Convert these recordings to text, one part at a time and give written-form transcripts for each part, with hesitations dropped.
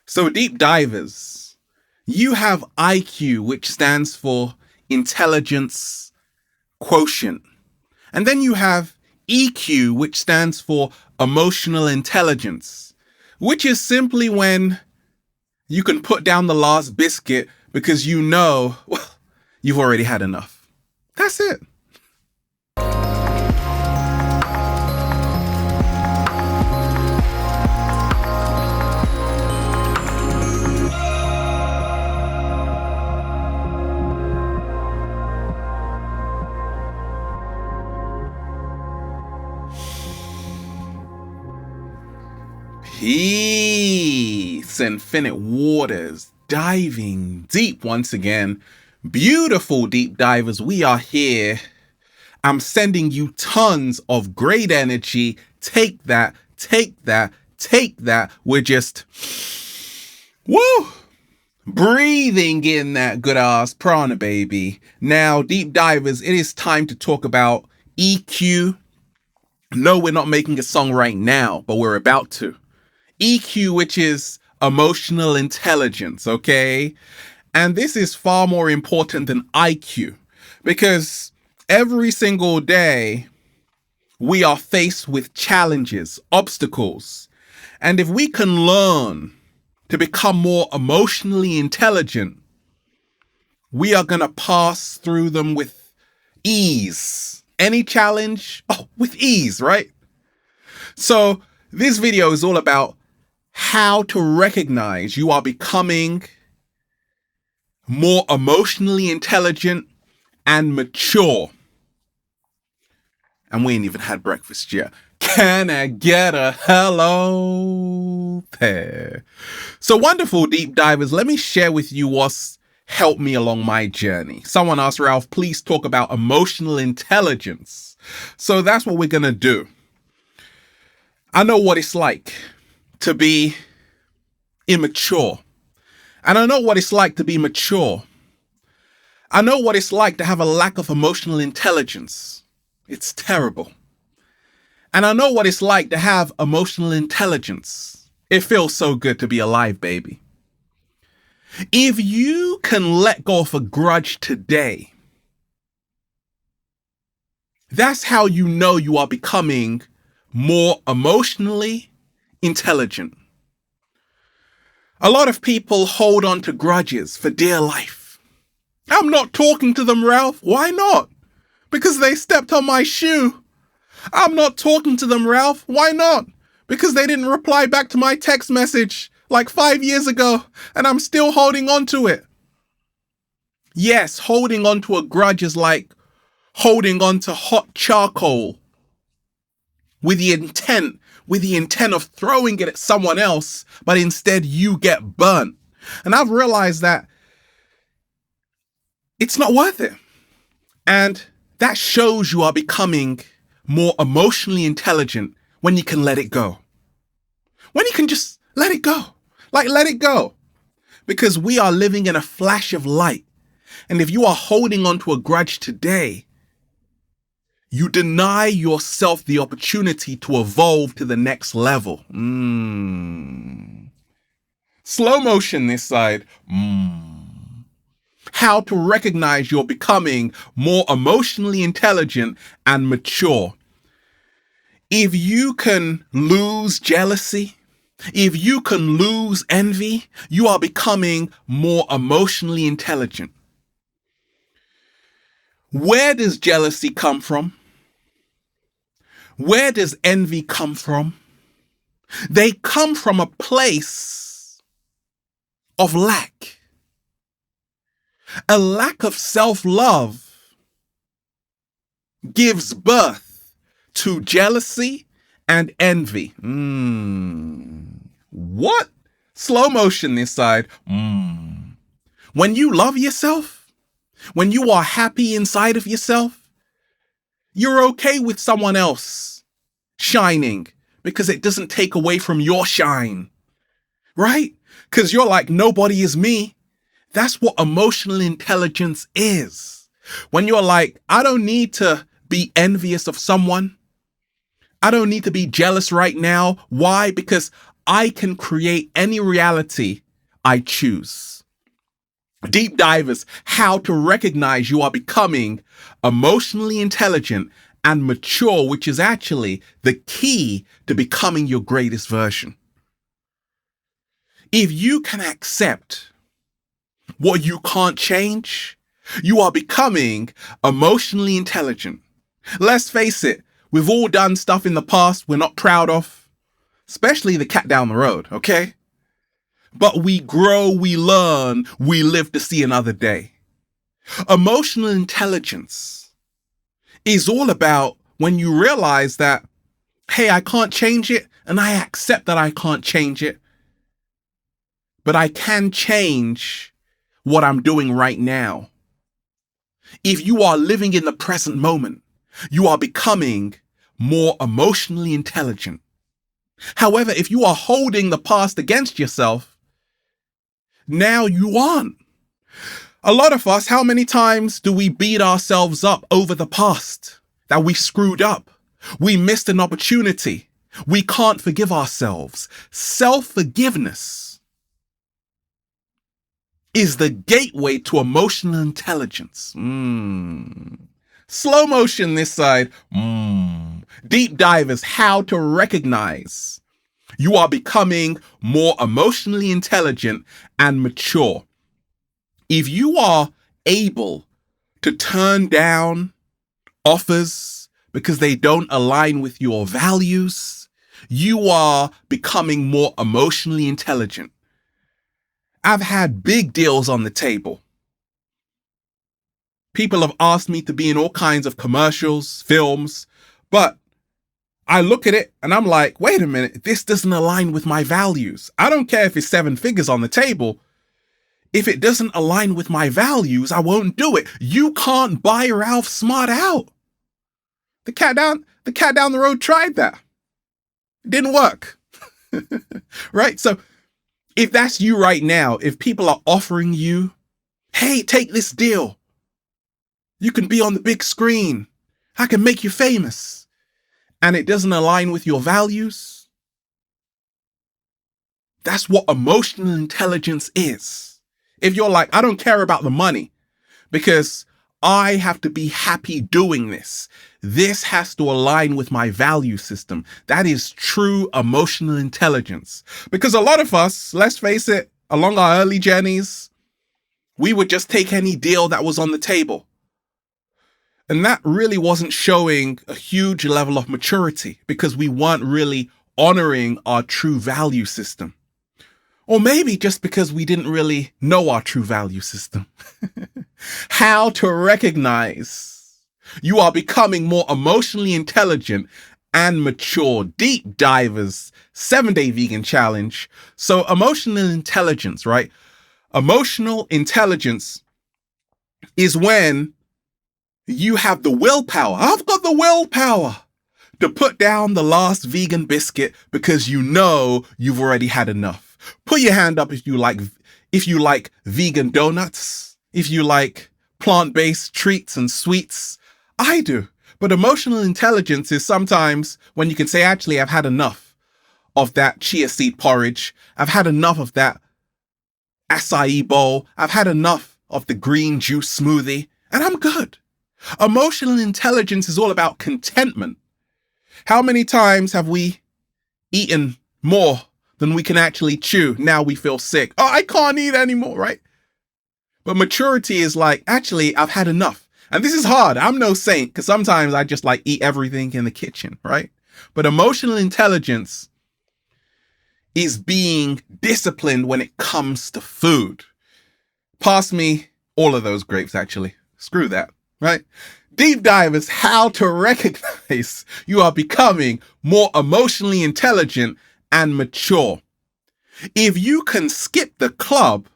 So deep divers, you have IQ, which stands for intelligence quotient. And then you have EQ, which stands for emotional intelligence, which is simply when you can put down the last biscuit because you know, well, you've already had enough. That's it. Peace, infinite waters, diving deep once again. Beautiful deep divers, we are here. I'm sending you tons of great energy. Take that, take that, take that. We're just, woo, breathing in that good ass prana, baby. Now, deep divers, it is time to talk about EQ. No, we're not making a song right now, but we're about to. EQ, which is emotional intelligence, okay? And this is far more important than IQ because every single day we are faced with challenges, obstacles. And if we can learn to become more emotionally intelligent, we are going to pass through them with ease. Any challenge, with ease, right? So this video is all about how to recognize you are becoming more emotionally intelligent and mature. And we ain't even had breakfast yet. Can I get a hello there? So wonderful deep divers, let me share with you what's helped me along my journey. Someone asked, Ralph, please talk about emotional intelligence. So that's what we're going to do. I know what it's like to be immature. And I know what it's like to be mature. I know what it's like to have a lack of emotional intelligence. It's terrible. And I know what it's like to have emotional intelligence. It feels so good to be alive, baby. If you can let go of a grudge today, that's how you know you are becoming more emotionally intelligent. A lot of people hold on to grudges for dear life. I'm not talking to them, Ralph. Why not? Because they stepped on my shoe. I'm not talking to them, Ralph. Why not? Because they didn't reply back to my text message like 5 years ago, and I'm still holding on to it. Yes, holding on to a grudge is like holding on to hot charcoal with the intent of throwing it at someone else, but instead you get burnt. And I've realized that it's not worth it. And that shows you are becoming more emotionally intelligent when you can let it go. When you can just let it go. Like, let it go. Because we are living in a flash of light. And if you are holding on to a grudge today, you deny yourself the opportunity to evolve to the next level. Slow motion this side. How to recognize you're becoming more emotionally intelligent and mature. If you can lose jealousy, if you can lose envy, you are becoming more emotionally intelligent. Where does jealousy come from? Where does envy come from? They come from a place of lack. A lack of self-love gives birth to jealousy and envy. What? Slow motion this side. When you love yourself, when you are happy inside of yourself, you're okay with someone else shining because it doesn't take away from your shine, right? Because you're like, nobody is me. That's what emotional intelligence is. When you're like, I don't need to be envious of someone. I don't need to be jealous right now. Why? Because I can create any reality I choose. Deep divers, how to recognize you are becoming emotionally intelligent and mature, which is actually the key to becoming your greatest version. If you can accept what you can't change, you are becoming emotionally intelligent. Let's face it, we've all done stuff in the past we're not proud of, especially the cat down the road, okay? But we grow, we learn, we live to see another day. Emotional intelligence is all about when you realize that, hey, I can't change it, and I accept that I can't change it, but I can change what I'm doing right now. If you are living in the present moment, you are becoming more emotionally intelligent. However, if you are holding the past against yourself, now you aren't. A lot of us, how many times do we beat ourselves up over the past? That we screwed up. We missed an opportunity. We can't forgive ourselves. Self-forgiveness is the gateway to emotional intelligence. Slow motion this side. Deep divers, how to recognize you are becoming more emotionally intelligent and mature. If you are able to turn down offers because they don't align with your values, you are becoming more emotionally intelligent. I've had big deals on the table. People have asked me to be in all kinds of commercials, films, but I look at it and I'm like, wait a minute, this doesn't align with my values. I don't care if it's 7 figures on the table. If it doesn't align with my values, I won't do it. You can't buy Ralph Smart out. The cat down the road tried that. It didn't work. Right? So if that's you right now, if people are offering you, hey, take this deal. You can be on the big screen. I can make you famous. And it doesn't align with your values. That's what emotional intelligence is. If you're like, I don't care about the money because I have to be happy doing this. This has to align with my value system. That is true emotional intelligence. Because a lot of us, let's face it, along our early journeys, we would just take any deal that was on the table. And that really wasn't showing a huge level of maturity because we weren't really honoring our true value system. Or maybe just because we didn't really know our true value system. How to recognize you are becoming more emotionally intelligent and mature. Deep divers, 7-day vegan challenge. So emotional intelligence, right? Emotional intelligence is when you have the willpower. I've got the willpower to put down the last vegan biscuit because you know you've already had enough. Put your hand up if you like vegan donuts, if you like plant-based treats and sweets. I do. But emotional intelligence is sometimes when you can say, actually, I've had enough of that chia seed porridge. I've had enough of that acai bowl. I've had enough of the green juice smoothie, and I'm good. Emotional intelligence is all about contentment. How many times have we eaten more than we can actually chew? Now we feel sick. Oh, I can't eat anymore, right? But maturity is like, actually, I've had enough. And this is hard. I'm no saint because sometimes I just like eat everything in the kitchen, right? But emotional intelligence is being disciplined when it comes to food. Pass me all of those grapes, actually. Screw that. Right? Deep divers, how to recognize you are becoming more emotionally intelligent and mature. If you can skip the club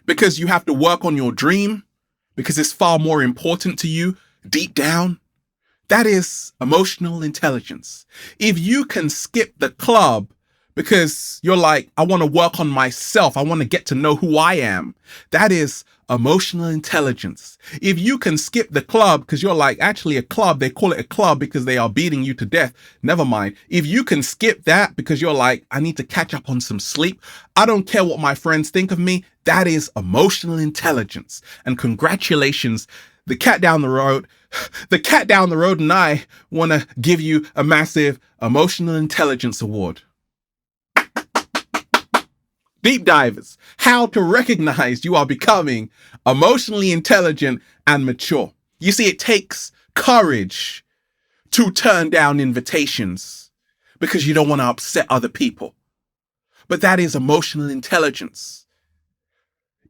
because you have to work on your dream, because it's far more important to you deep down, that is emotional intelligence. If you can skip the club because you're like, I want to work on myself. I want to get to know who I am. That is emotional intelligence. If you can skip the club because you're like, actually a club, they call it a club because they are beating you to death. Never mind. If you can skip that because you're like, I need to catch up on some sleep. I don't care what my friends think of me. That is emotional intelligence. And congratulations, the cat down the road and I want to give you a massive emotional intelligence award. Deep divers, how to recognize you are becoming emotionally intelligent and mature. You see, it takes courage to turn down invitations because you don't want to upset other people. But that is emotional intelligence.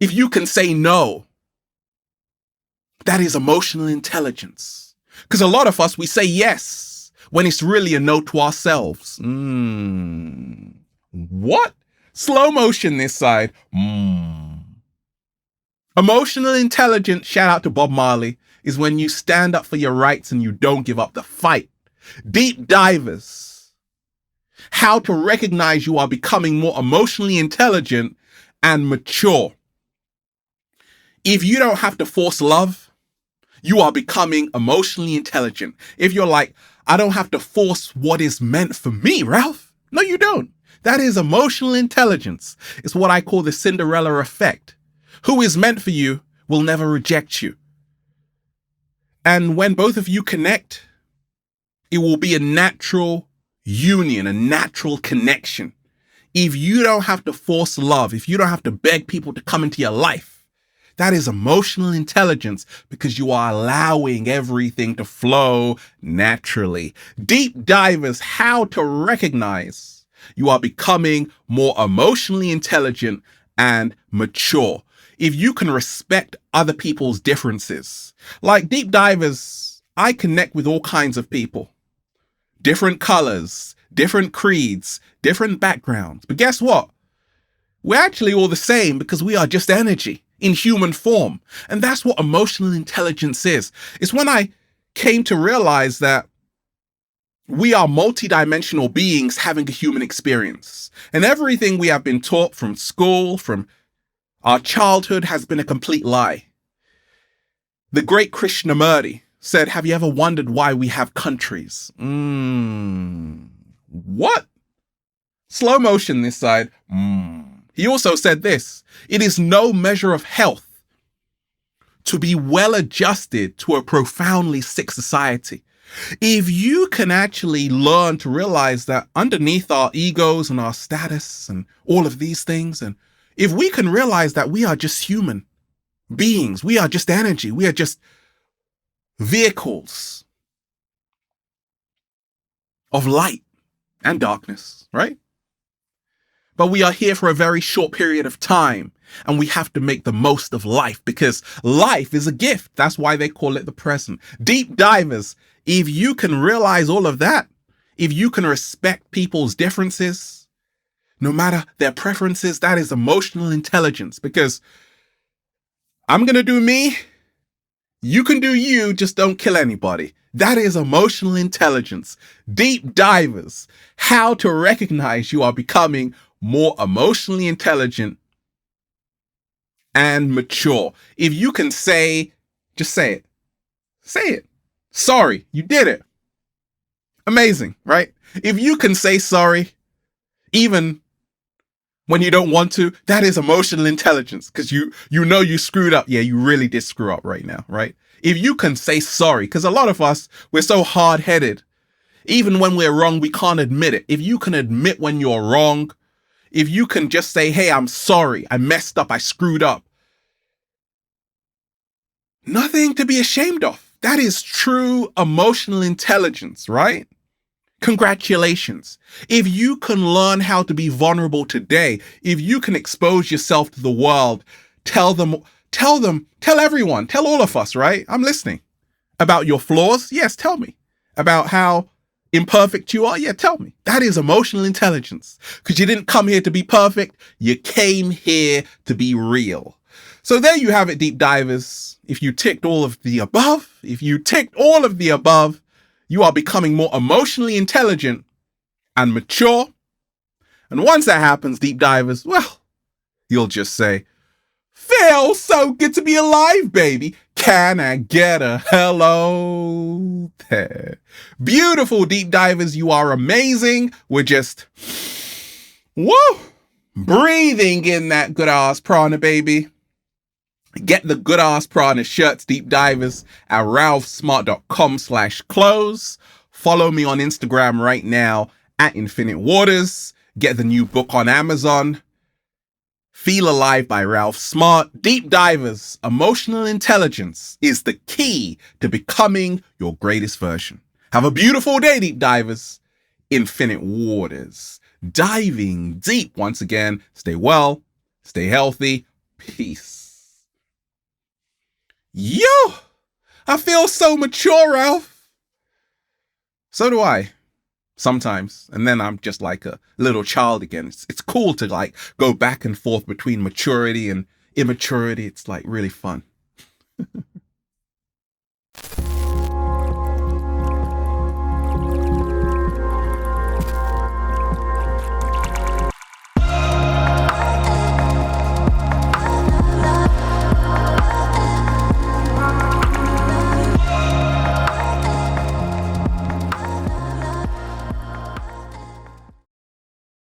If you can say no, that is emotional intelligence. Because a lot of us, we say yes when it's really a no to ourselves. What? Slow motion this side. Emotional intelligence, shout out to Bob Marley, is when you stand up for your rights and you don't give up the fight. Deep divers, how to recognize you are becoming more emotionally intelligent and mature. If you don't have to force love, you are becoming emotionally intelligent. If you're like, I don't have to force what is meant for me, Ralph. No, you don't. That is emotional intelligence. It's what I call the Cinderella effect. Who is meant for you will never reject you. And when both of you connect, it will be a natural union, a natural connection. If you don't have to force love, if you don't have to beg people to come into your life, that is emotional intelligence because you are allowing everything to flow naturally. Deep divers, how to recognize you are becoming more emotionally intelligent and mature. If you can respect other people's differences, like deep divers, I connect with all kinds of people, different colors, different creeds, different backgrounds. But guess what? We're actually all the same because we are just energy in human form. And that's what emotional intelligence is. It's when I came to realize that we are multidimensional beings having a human experience. And everything we have been taught from school, from our childhood, has been a complete lie. The great Krishnamurti said, have you ever wondered why we have countries? What? Slow motion this side. He also said this, it is no measure of health to be well adjusted to a profoundly sick society. If you can actually learn to realize that underneath our egos and our status and all of these things, and if we can realize that we are just human beings, we are just energy, we are just vehicles of light and darkness, right? But we are here for a very short period of time, and we have to make the most of life because life is a gift. That's why they call it the present. Deep divers, if you can realize all of that, if you can respect people's differences, no matter their preferences, that is emotional intelligence because I'm going to do me. You can do you, just don't kill anybody. That is emotional intelligence. Deep divers, how to recognize you are becoming more emotionally intelligent and mature. If you can say, just say it. Say it. Sorry, you did it. Amazing, right? If you can say sorry, even when you don't want to, that is emotional intelligence because you know you screwed up. Yeah, you really did screw up right now, right? If you can say sorry, because a lot of us, we're so hard-headed. Even when we're wrong, we can't admit it. If you can admit when you're wrong, if you can just say, hey, I'm sorry, I messed up, I screwed up. Nothing to be ashamed of. That is true emotional intelligence, right? Congratulations. If you can learn how to be vulnerable today, if you can expose yourself to the world, tell everyone, tell all of us, right? I'm listening. About your flaws? Yes, tell me. About how imperfect you are? Yeah, tell me. That is emotional intelligence. Because you didn't come here to be perfect. You came here to be real. So there you have it, deep divers. If you ticked all of the above, you are becoming more emotionally intelligent and mature. And once that happens, deep divers, well, you'll just say, "Phil, so good to be alive, baby. Can I get a hello there?" Beautiful deep divers, you are amazing. We're just, woo, breathing in that good ass prana, baby. Get the good ass prana shirts, deep divers, at ralphsmart.com/clothes. Follow me on Instagram right now at Infinite Waters. Get the new book on Amazon. Feel Alive by Ralph Smart. Deep divers, emotional intelligence is the key to becoming your greatest version. Have a beautiful day, deep divers. Infinite Waters. Diving deep once again. Stay well, stay healthy. Peace. Yo, I feel so mature, Ralph. So do I. Sometimes. And then I'm just like a little child again. It's cool to like go back and forth between maturity and immaturity. It's like really fun.